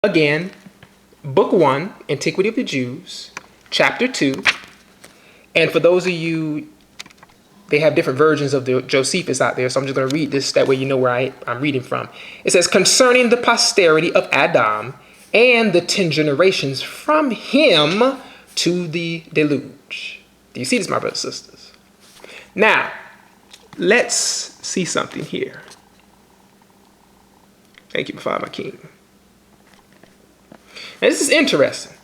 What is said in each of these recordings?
again, Book 1, Antiquity of the Jews, Chapter 2. And for those of you, they have different versions of the Josephus out there, so I'm just going to read this. That way you know where I'm reading from. It says, concerning the posterity of Adam and the 10 generations from him to the deluge. Do you see this, my brothers and sisters? Now, let's see something here. Thank you, my Father, my King. Now, this is interesting.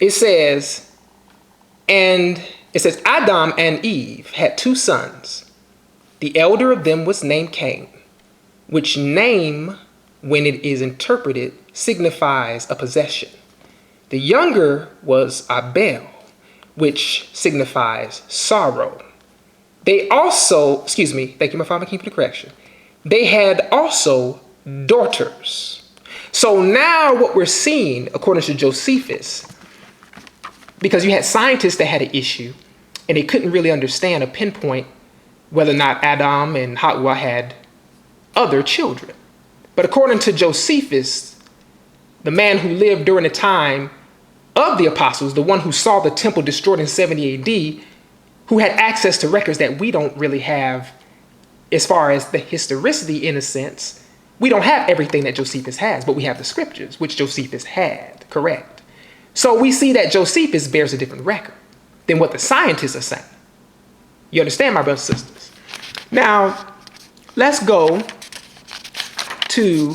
It says, Adam and Eve had 2 sons. The elder of them was named Cain, which name, when it is interpreted, signifies a possession. The younger was Abel, which signifies sorrow. They also, thank you, my Father, keep the correction. They had also daughters. So now what we're seeing, according to Josephus, because you had scientists that had an issue and they couldn't really understand or pinpoint whether or not Adam and Hawa had other children. But according to Josephus, the man who lived during the time of the apostles, the one who saw the temple destroyed in 70 AD, who had access to records that we don't really have as far as the historicity in a sense. We don't have everything that Josephus has, but we have the scriptures, which Josephus had, correct? So we see that Josephus bears a different record than what the scientists are saying. You understand, my brothers and sisters? Now, let's go to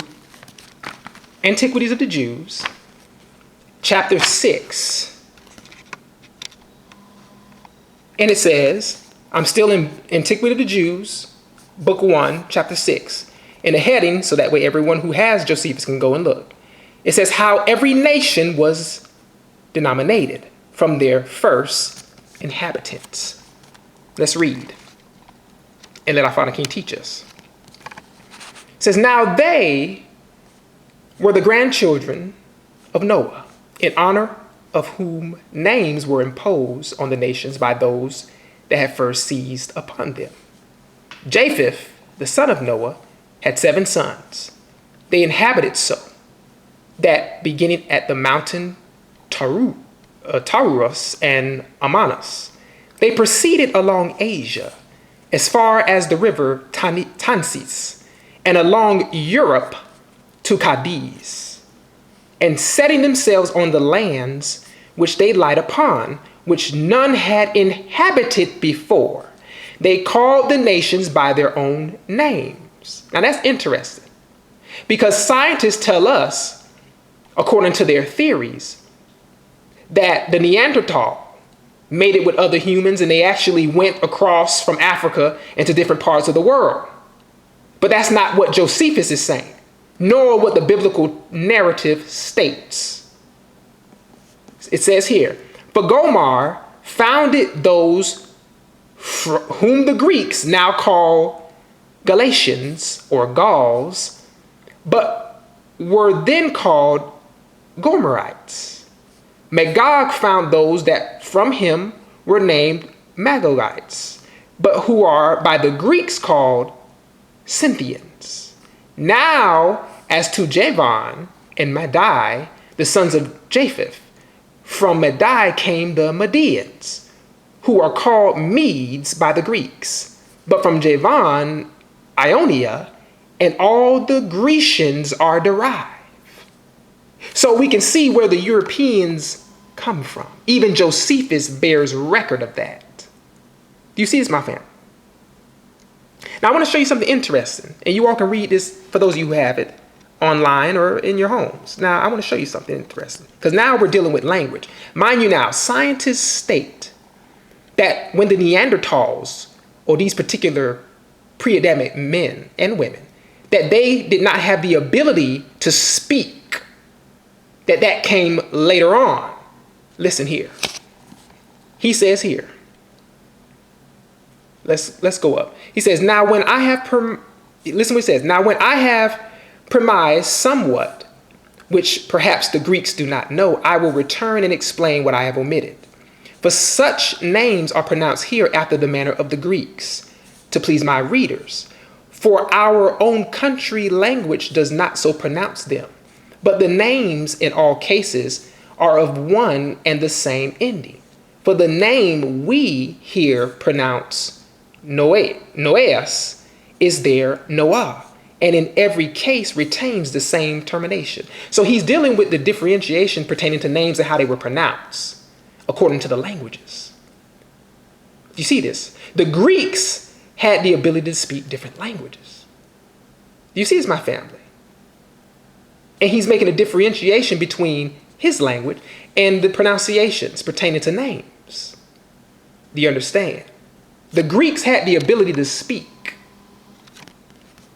Antiquities of the Jews, chapter 6. And it says, I'm still in Antiquity of the Jews, book 1, chapter 6. In a heading, so that way everyone who has Josephus can go and look. It says how every nation was denominated from their first inhabitants. Let's read and let our Father King teach us. It says, now they were the grandchildren of Noah, in honor of whom names were imposed on the nations by those that had first seized upon them. Japheth, the son of Noah, had 7 sons. They inhabited so that beginning at the mountain Taurus and Amanus, they proceeded along Asia as far as the river Tansis and along Europe to Cadiz, and setting themselves on the lands which they light upon, which none had inhabited before, they called the nations by their own names. Now that's interesting, because scientists tell us, according to their theories, that the Neanderthal made it with other humans and they actually went across from Africa into different parts of the world. But that's not what Josephus is saying, nor what the biblical narrative states. It says here, for Gomar founded those whom the Greeks now call Galatians or Gauls, but were then called Gomerites. Magog found those that from him were named Magogites, but who are by the Greeks called Scythians. Now, as to Javan and Madai, the sons of Japheth, from Madai came the Medians, who are called Medes by the Greeks, but from Javan, Ionia, and all the Grecians are derived. So we can see where the Europeans come from. Even Josephus bears record of that. Do you see this, my family? Now I want to show you something interesting, and you all can read this for those of you who have it online or in your homes. Now I want to show you something interesting, because now we're dealing with language. Mind you now, scientists state that when the Neanderthals, or these particular pre-Adamic men and women, that they did not have the ability to speak, that came later on. Listen here. He says here, let's go up. He says, now when I have, listen what he says, now when I have premised somewhat, which perhaps the Greeks do not know, I will return and explain what I have omitted. For such names are pronounced here after the manner of the Greeks, to please my readers. For our own country language does not so pronounce them. But the names in all cases are of one and the same ending. For the name we here pronounce Noeas is there Noah, and in every case retains the same termination. So he's dealing with the differentiation pertaining to names and how they were pronounced according to the languages. You see this? The Greeks had the ability to speak different languages. You see this, my family? And he's making a differentiation between his language and the pronunciations pertaining to names. Do you understand? The Greeks had the ability to speak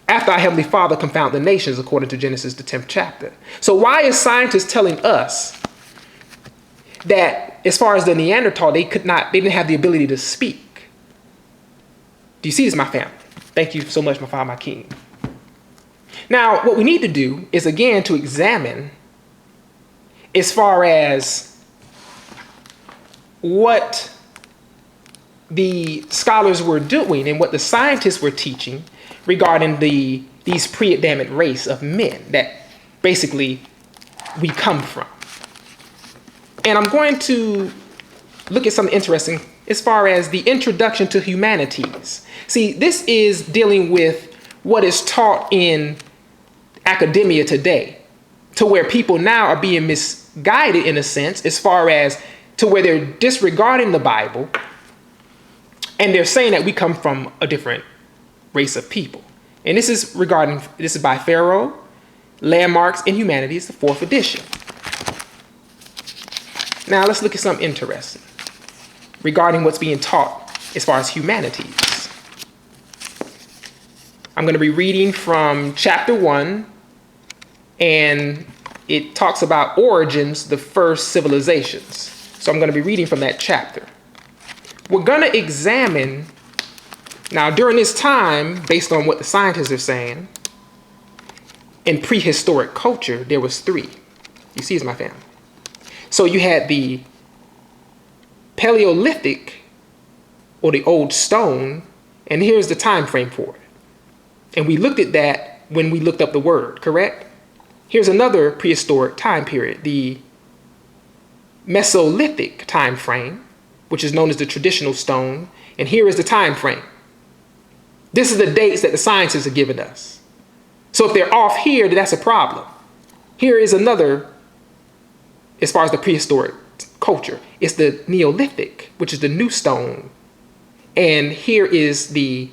after our Heavenly Father confounded the nations, according to Genesis, the 10th chapter. So why is scientists telling us that as far as the Neanderthal, they didn't have the ability to speak? Do you see this, my family? Thank you so much, my Father, my King. Now, what we need to do is, again, to examine as far as what the scholars were doing and what the scientists were teaching regarding these pre-Adamic race of men that basically we come from. And I'm going to look at something interesting as far as the introduction to humanities. See, this is dealing with what is taught in academia today, to where people now are being misguided in a sense, as far as to where they're disregarding the Bible and they're saying that we come from a different race of people. And this is by Pharaoh, Landmarks in Humanities, the 4th edition. Now let's look at something interesting regarding what's being taught as far as humanities. I'm going to be reading from chapter 1, and it talks about origins, the first civilizations. So I'm going to be reading from that chapter. We're going to examine, now during this time, based on what the scientists are saying, in prehistoric culture, there was 3. You see, it's my family. So you had the Paleolithic, or the old stone, and here's the time frame for it. And we looked at that when we looked up the word, correct? Here's another prehistoric time period, the Mesolithic time frame, which is known as the traditional stone. And here is the time frame. This is the dates that the scientists are giving us. So if they're off here, then that's a problem. Here is another, as far as the prehistoric culture. It's the Neolithic, which is the new stone. And here is the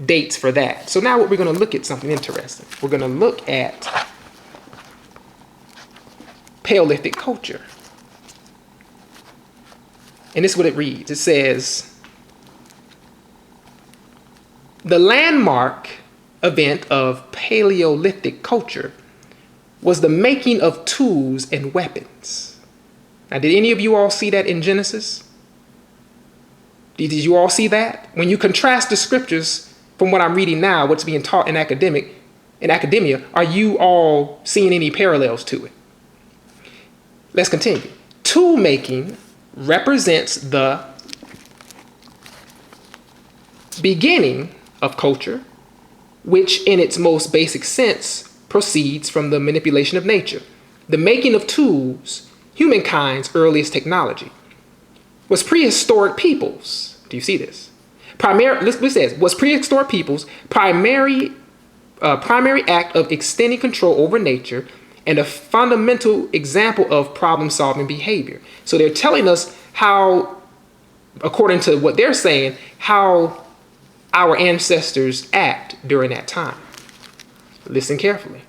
dates for that. So now what we're going to look at something interesting. We're going to look at Paleolithic culture. And this is what it reads. It says, the landmark event of Paleolithic culture was the making of tools and weapons. Now, did any of you all see that in Genesis? Did you all see that? When you contrast the scriptures from what I'm reading now, what's being taught in academia, are you all seeing any parallels to it? Let's continue. Tool making represents the beginning of culture, which in its most basic sense proceeds from the manipulation of nature. The making of tools, humankind's earliest technology, was prehistoric peoples. Do you see this? This says, was prehistoric peoples' primary act of extending control over nature and a fundamental example of problem-solving behavior. So they're telling us how, according to what they're saying, how our ancestors act during that time. Listen carefully.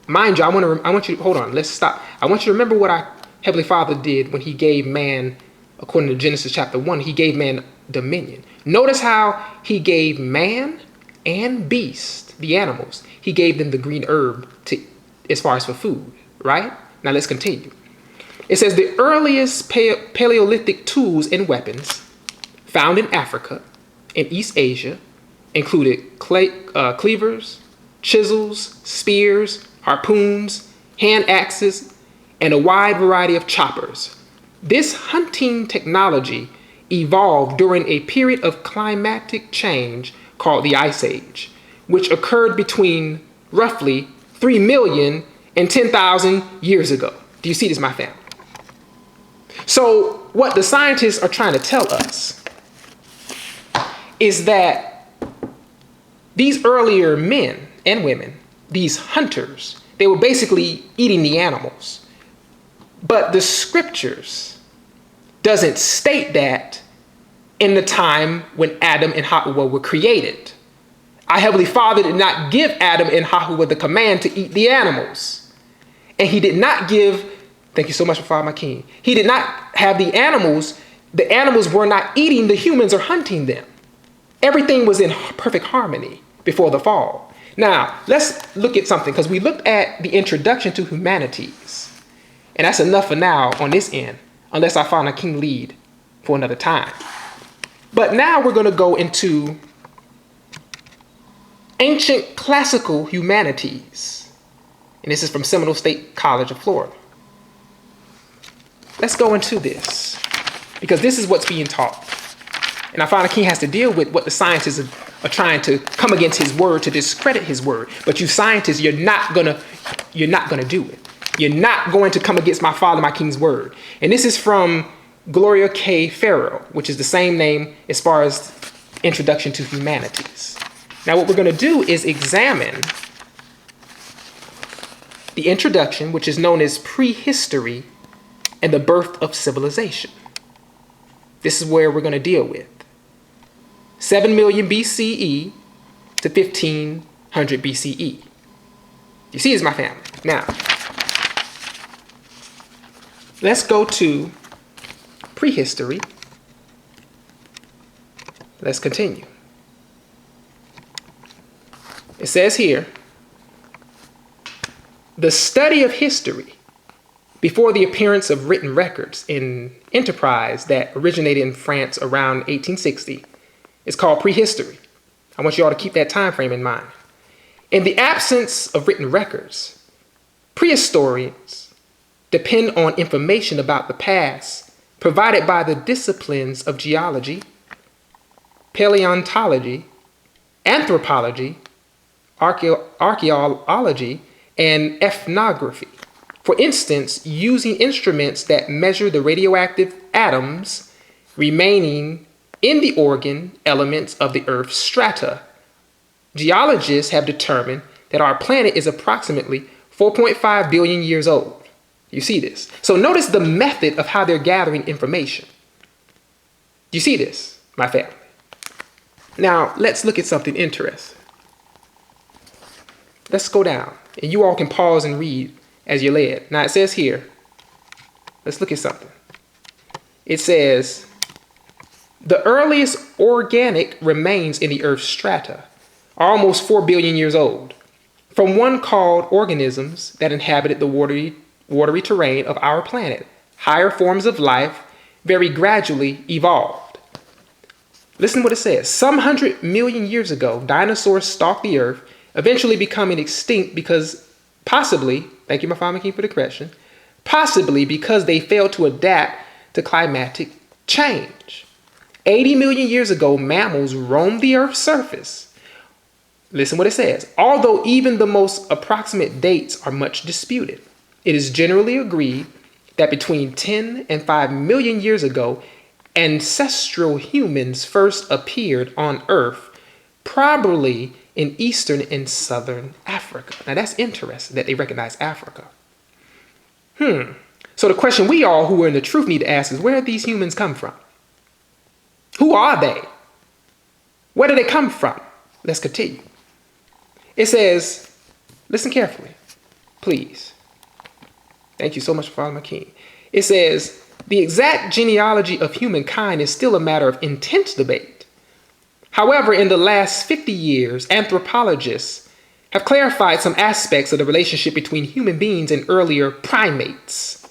Mind you, I want you to, hold on, let's stop. I want you to remember what our Heavenly Father did when he gave man, according to Genesis chapter 1, he gave man dominion. Notice how he gave man and beast, the animals, he gave them the green herb as far as for food, right? Now let's continue. It says the earliest Paleolithic tools and weapons found in Africa and East Asia included cleavers, chisels, spears, harpoons, hand axes, and a wide variety of choppers. This hunting technology evolved during a period of climatic change called the Ice Age, which occurred between roughly 3 million and 10,000 years ago. Do you see this, my family? So what the scientists are trying to tell us is that these earlier men and women, these hunters, they were basically eating the animals. But the scriptures doesn't state that in the time when Adam and Hawa were created. Our Heavenly Father did not give Adam and Hawa the command to eat the animals. And he did not give, thank you so much for following my king. He did not have the animals were not eating the humans or hunting them. Everything was in perfect harmony before the fall. Now, let's look at something, because we looked at the introduction to humanities. And that's enough for now on this end, unless I find a king lead for another time. But now we're going to go into ancient classical humanities. And this is from Seminole State College of Florida. Let's go into this, because this is what's being taught. And I find the king has to deal with what the scientists are trying to come against his word, to discredit his word. But you scientists, you're not gonna do it. You're not going to come against my father, my king's word. And this is from Gloria K. Farrell, which is the same name as far as Introduction to Humanities. Now what we're going to do is examine the introduction, which is known as Prehistory and the Birth of Civilization. This is where we're going to deal with 7 million BCE to 1500 BCE. You see this, my family? Now, let's go to prehistory. Let's continue. It says here, the study of history before the appearance of written records in enterprise that originated in France around 1860 is called prehistory. I want you all to keep that time frame in mind. In the absence of written records, prehistorians depend on information about the past provided by the disciplines of geology, paleontology, anthropology, archaeology, and ethnography. For instance, using instruments that measure the radioactive atoms remaining in the organ elements of the Earth's strata. Geologists have determined that our planet is approximately 4.5 billion years old. You see this? So notice the method of how they're gathering information. Do you see this, my family? Now, let's look at something interesting. Let's go down, and you all can pause and read as you're led. Now, it says here, let's look at something. It says, the earliest organic remains in the Earth's strata are almost 4 billion years old, from one called organisms that inhabited the watery terrain of our planet. Higher forms of life very gradually evolved. Listen to what it says. Some 100 million years ago, dinosaurs stalked the Earth, eventually becoming extinct because possibly, thank you, my father king, for the correction, possibly because they failed to adapt to climatic change. 80 million years ago, mammals roamed the Earth's surface. Listen what it says. Although even the most approximate dates are much disputed, it is generally agreed that between 10 and 5 million years ago, ancestral humans first appeared on Earth, probably in eastern and southern Africa. Now that's interesting that they recognize Africa. So the question we all who are in the truth need to ask is, where did these humans come from? Who are they? Where do they come from? Let's continue. It says, listen carefully, please. Thank you so much for following my king. It says, the exact genealogy of humankind is still a matter of intense debate. However, in the last 50 years, anthropologists have clarified some aspects of the relationship between human beings and earlier primates,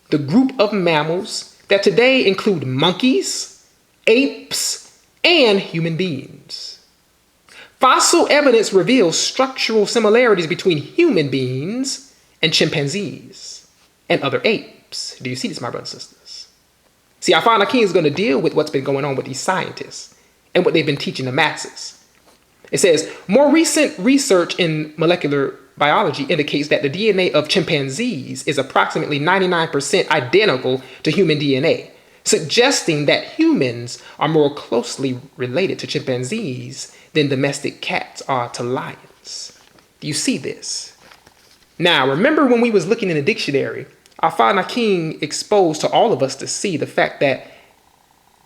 the group of mammals that today include monkeys, apes, and human beings. Fossil evidence reveals structural similarities between human beings and chimpanzees and other apes. Do you see this, my brothers and sisters? See, I find our king is going to deal with what's been going on with these scientists and what they've been teaching the masses. It says, more recent research in molecular biology indicates that the DNA of chimpanzees is approximately 99% identical to human DNA, suggesting that humans are more closely related to chimpanzees than domestic cats are to lions. Do you see this? Now, remember when we was looking in the dictionary, our Father King exposed to all of us to see the fact that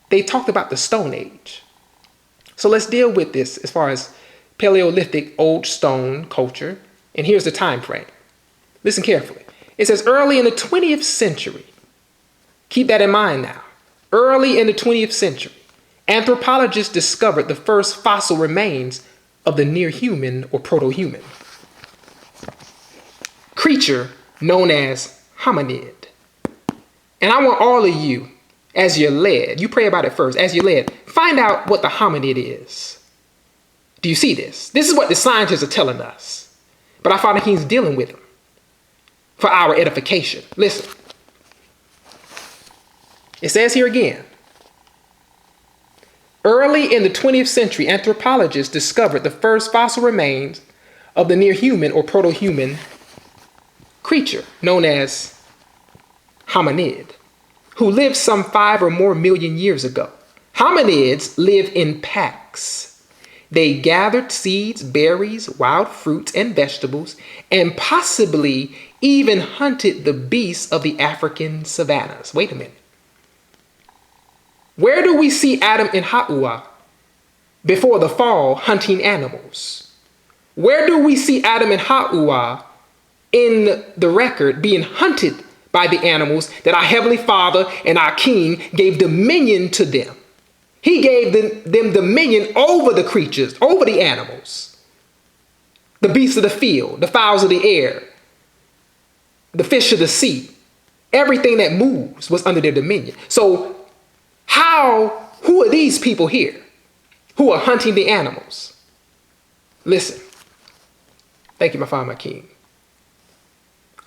they talked about the Stone Age. So let's deal with this as far as Paleolithic Old Stone culture. And here's the time frame. Listen carefully. It says early in the 20th century. Keep that in mind now. Early in the 20th century, anthropologists discovered the first fossil remains of the near human or proto-human creature known as hominid. And I want all of you, as you're led, you pray about it first, as you're led, find out what the hominid is. Do you see this? This is what the scientists are telling us. But our Father King's dealing with them for our edification. Listen. It says here again, early in the 20th century, anthropologists discovered the first fossil remains of the near human or proto-human creature known as hominid, who lived some 5 or more million years ago. Hominids live in packs. They gathered seeds, berries, wild fruits, and vegetables, and possibly even hunted the beasts of the African savannas. Wait a minute. Where do we see Adam and Hawa before the fall hunting animals? Where do we see Adam and Hawa in the record being hunted by the animals that our Heavenly Father and our King gave dominion to them? He gave them dominion over the creatures, over the animals, the beasts of the field, the fowls of the air, the fish of the sea. Everything that moves was under their dominion. So who are these people here who are hunting the animals? Listen. Thank you, my Father, my King.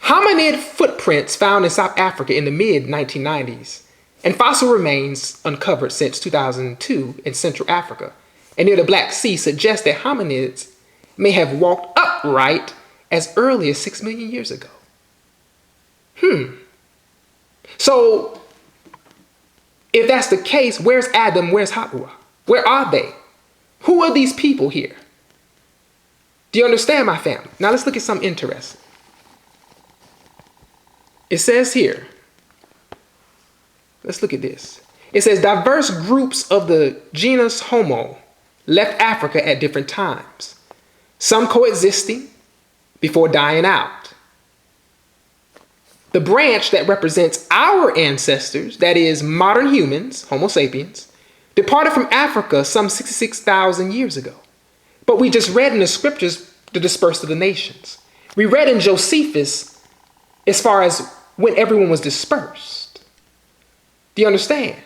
Hominid footprints found in South Africa in the mid-1990s and fossil remains uncovered since 2002 in Central Africa and near the Black Sea suggest that hominids may have walked upright as early as 6 million years ago. So, if that's the case, where's Adam? Where's Hawa? Where are they? Who are these people here? Do you understand, my family? Now let's look at something interesting. It says here, let's look at this. It says diverse groups of the genus Homo left Africa at different times, some coexisting before dying out. The branch that represents our ancestors, that is modern humans, Homo sapiens, departed from Africa some 66,000 years ago. But we just read in the scriptures the dispersed of the nations. We read in Josephus as far as when everyone was dispersed. Do you understand?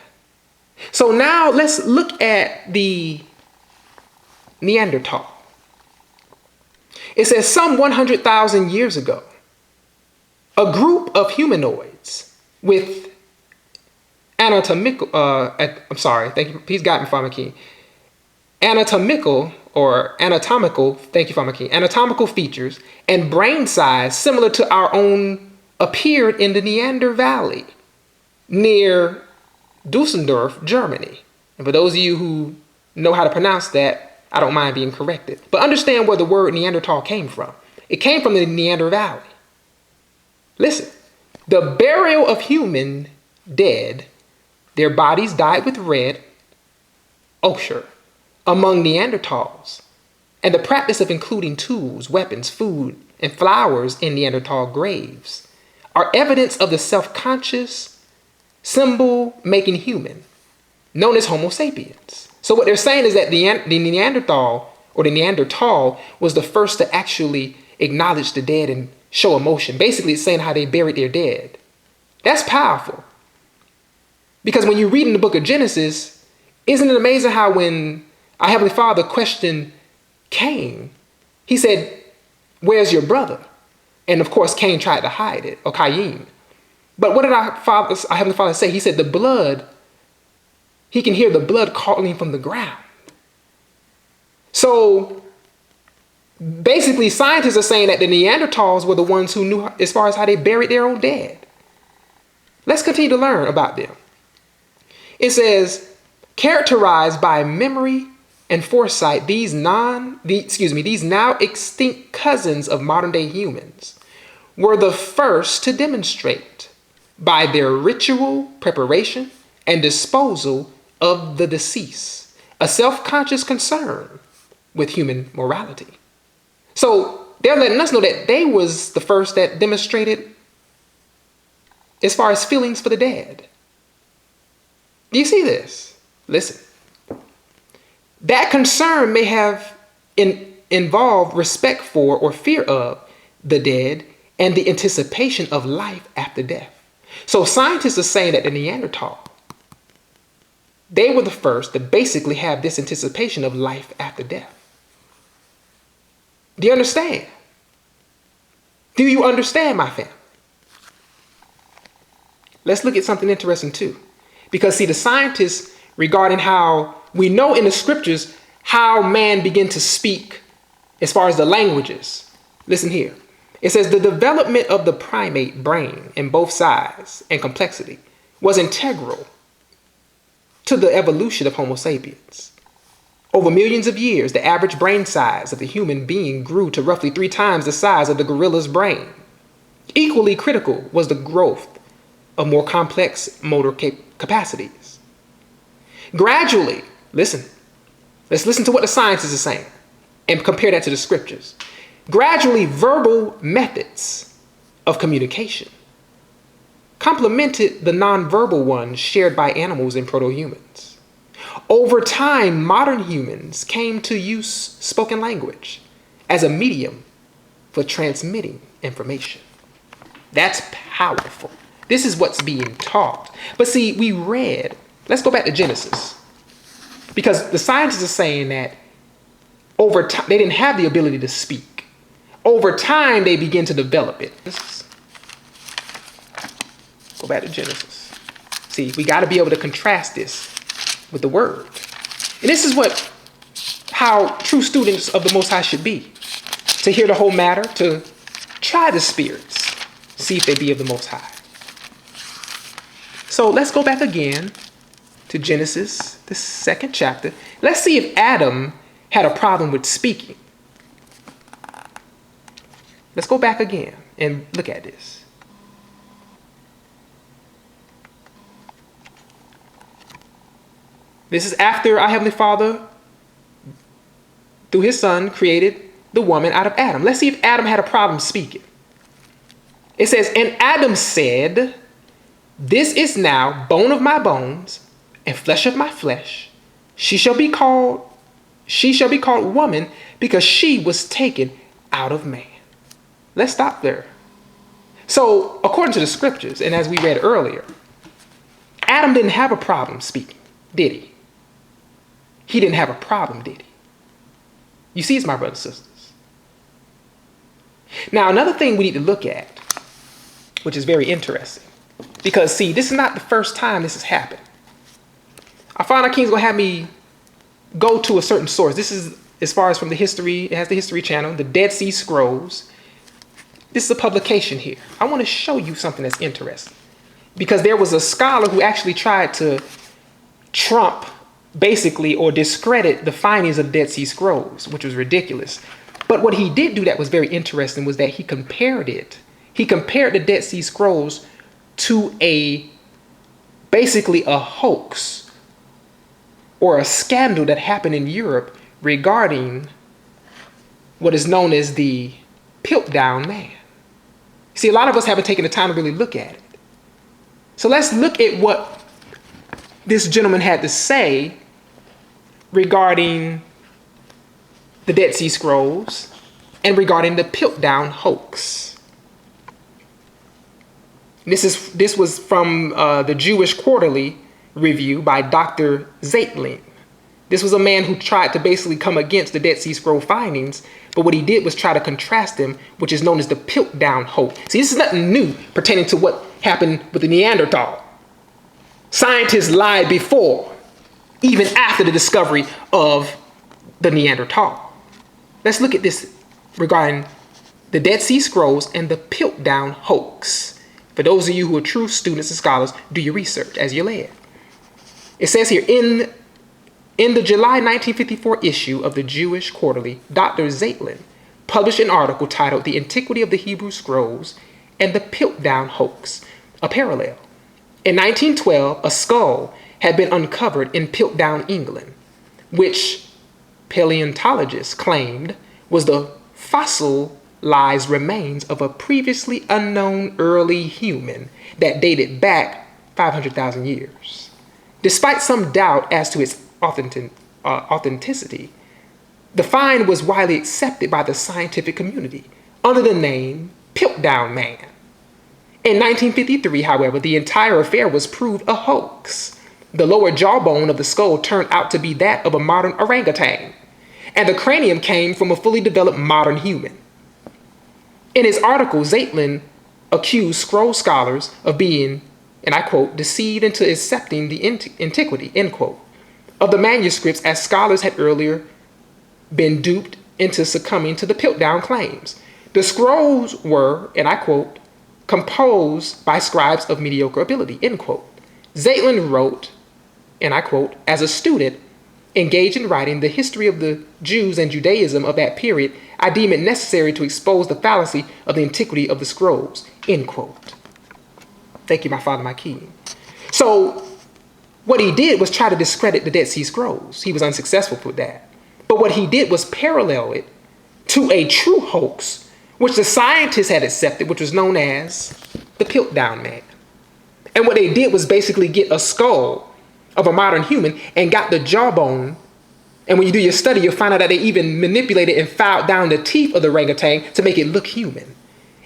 So now let's look at the Neanderthal. It says some 100,000 years ago, a group of humanoids with anatomical, thank you, please guide me, Father King. Anatomical, thank you, Father King, anatomical features and brain size similar to our own appeared in the Neander Valley near Dusseldorf, Germany. And for those of you who know how to pronounce that, I don't mind being corrected. But understand where the word Neanderthal came from. It came from the Neander Valley. Listen, the burial of human dead, their bodies dyed with red ochre among Neanderthals, and the practice of including tools, weapons, food, and flowers in Neanderthal graves are evidence of the self-conscious symbol-making human known as Homo sapiens. So what they're saying is that the Neanderthal was the first to actually acknowledge the dead and show emotion. Basically, it's saying how they buried their dead. That's powerful. Because when you read in the book of Genesis, isn't it amazing how when our Heavenly Father questioned Cain, he said, where's your brother? And of course, Cain tried to hide it, or Cain. But what did our Heavenly Father say? He said the blood, he can hear the blood calling from the ground. So Basically, scientists are saying that the Neanderthals were the ones who knew as far as how they buried their own dead. Let's continue to learn about them. It says, characterized by memory and foresight, these now extinct cousins of modern day humans were the first to demonstrate by their ritual preparation and disposal of the deceased a self-conscious concern with human morality. So they're letting us know that they was the first that demonstrated as far as feelings for the dead. Do you see this? Listen. That concern may have involved respect for or fear of the dead and the anticipation of life after death. So scientists are saying that the Neanderthal, they were the first to basically have this anticipation of life after death. Do you understand? Do you understand, my family? Let's look at something interesting too. Because see, the scientists regarding how we know in the scriptures how man began to speak as far as the languages. Listen here. It says the development of the primate brain in both size and complexity was integral to the evolution of Homo sapiens. Over millions of years, the average brain size of the human being grew to roughly 3 times the size of the gorilla's brain. Equally critical was the growth of more complex motor capacities. Gradually, let's listen to what the scientists are saying and compare that to the scriptures. Gradually, verbal methods of communication complemented the nonverbal ones shared by animals and proto-humans. Over time, modern humans came to use spoken language as a medium for transmitting information. That's powerful. This is what's being taught. But see, let's go back to Genesis. Because the scientists are saying that over time, they didn't have the ability to speak. Over time, they begin to develop it. Go back to Genesis. See, we got to be able to contrast this with the word. And this is how true students of the Most High should be. To hear the whole matter, to try the spirits, see if they be of the Most High. So let's go back again to Genesis, the 2nd chapter. Let's see if Adam had a problem with speaking. Let's go back again and look at this. This is after our Heavenly Father, through his Son, created the woman out of Adam. Let's see if Adam had a problem speaking. It says, and Adam said, this is now bone of my bones and flesh of my flesh. She shall be called woman because she was taken out of man. Let's stop there. So according to the scriptures, and as we read earlier, Adam didn't have a problem speaking, did he? He didn't have a problem, did he? You see, it's my brothers and sisters. Now, another thing we need to look at, which is very interesting, because see, this is not the first time this has happened. Our Father King's gonna have me go to a certain source. This is as far as from the history, it has the History Channel, the Dead Sea Scrolls. This is a publication here. I want to show you something that's interesting. Because there was a scholar who actually tried to trump, basically, or discredit the findings of the Dead Sea Scrolls, which was ridiculous. But what he did do that was very interesting was that he compared it. He compared the Dead Sea Scrolls to basically a hoax or a scandal that happened in Europe regarding what is known as the Piltdown Man. See, a lot of us haven't taken the time to really look at it. So let's look at what this gentleman had to say regarding the Dead Sea Scrolls and regarding the Piltdown hoax. This was from the Jewish Quarterly Review by Dr. Zeitling. This was a man who tried to basically come against the Dead Sea Scroll findings, but what he did was try to contrast them, which is known as the Piltdown hoax. See, this is nothing new pertaining to what happened with the Neanderthal. Scientists lied before, even after the discovery of the Neanderthal. Let's look at this regarding the Dead Sea Scrolls and the Piltdown hoax. For those of you who are true students and scholars, do your research as you're led. It says here, in the July 1954 issue of the Jewish Quarterly, Dr. Zeitlin published an article titled The Antiquity of the Hebrew Scrolls and the Piltdown Hoax, a parallel. In 1912, a skull had been uncovered in Piltdown, England, which paleontologists claimed was the fossilized remains of a previously unknown early human that dated back 500,000 years. Despite some doubt as to its authenticity, the find was widely accepted by the scientific community under the name Piltdown Man. In 1953, however, the entire affair was proved a hoax. The lower jawbone of the skull turned out to be that of a modern orangutan, and the cranium came from a fully developed modern human. In his article, Zeitlin accused scroll scholars of being, and I quote, deceived into accepting the antiquity, end quote, of the manuscripts, as scholars had earlier been duped into succumbing to the Piltdown claims. The scrolls were, and I quote, composed by scribes of mediocre ability, end quote. Zeitlin wrote, and I quote, as a student engaged in writing the history of the Jews and Judaism of that period, I deem it necessary to expose the fallacy of the antiquity of the scrolls, end quote. Thank you, my father, my king. So what he did was try to discredit the Dead Sea Scrolls. He was unsuccessful with that. But what he did was parallel it to a true hoax, which the scientists had accepted, which was known as the Piltdown Man. And what they did was basically get a skull of a modern human and got the jawbone. And when you do your study, you'll find out that they even manipulated and filed down the teeth of the orangutan to make it look human.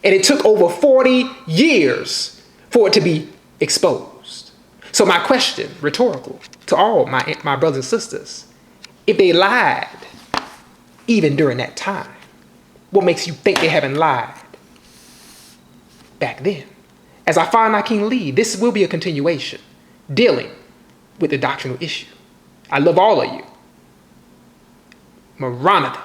And it took over 40 years for it to be exposed. So my question, rhetorical, to all my brothers and sisters, if they lied even during that time, what makes you think they haven't lied back then? As I find my king lead, this will be a continuation dealing with the doctrinal issue. I love all of you. Maranatha.